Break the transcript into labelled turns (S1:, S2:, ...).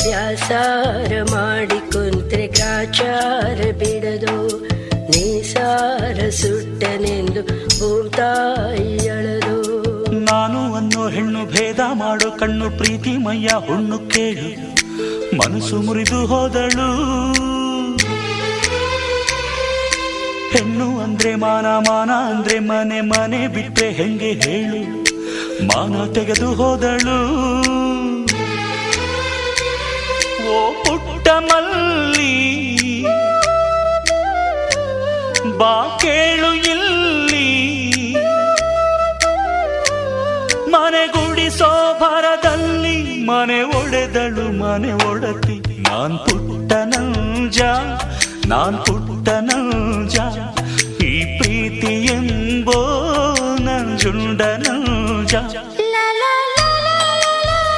S1: ಬ್ಯಾಸಾರ ಮಾಡಿ ಕುಂತ್ರೆ ಗ್ರಾಚಾರ ಬಿಡದು, ನೀಸಾರ ಸುಟ್ಟನೆಂದು ಭೂತಾಯಿ ಅಳದು.
S2: ನಾನು ಅನ್ನೋ ಹೆಣ್ಣು ಭೇದ ಮಾಡೋ ಕಣ್ಣು ಪ್ರೀತಿ ಮಯ್ಯ ಹುಣ್ಣು ಕೇಳು, ಮನಸ್ಸು ಮುರಿದು ಹೋದಳು. ಹೆಣ್ಣು ಅಂದ್ರೆ ಮಾನ, ಮಾನ ಅಂದ್ರೆ ಮನೆ, ಮನೆ ಬಿಟ್ರೆ ಹೆಂಗೆ ಹೇಳು, ಮಾನ ತೆಗೆದು ಹೋದಳು. ಓ ಪುಟ್ಟ ಮಲ್ಲಿ ಬಾ ಕೇಳು ಇಲ್ಲಿ, ಮನೆ ಗುಡಿಸೋ ಭರದಲ್ಲಿ ಮನೆ ಒಡೆದಳು ಮನೆ ಒಡತಿ. ನಾನ್ ಪುಟ್ಟ ನಂಜ, ನಾನ್ ಪುಟ್ಟ ನಂಜ, ಈ ಪ್ರೀತಿ ಎಂಬೋ ನಂಜುಂಡ ನಂಜ.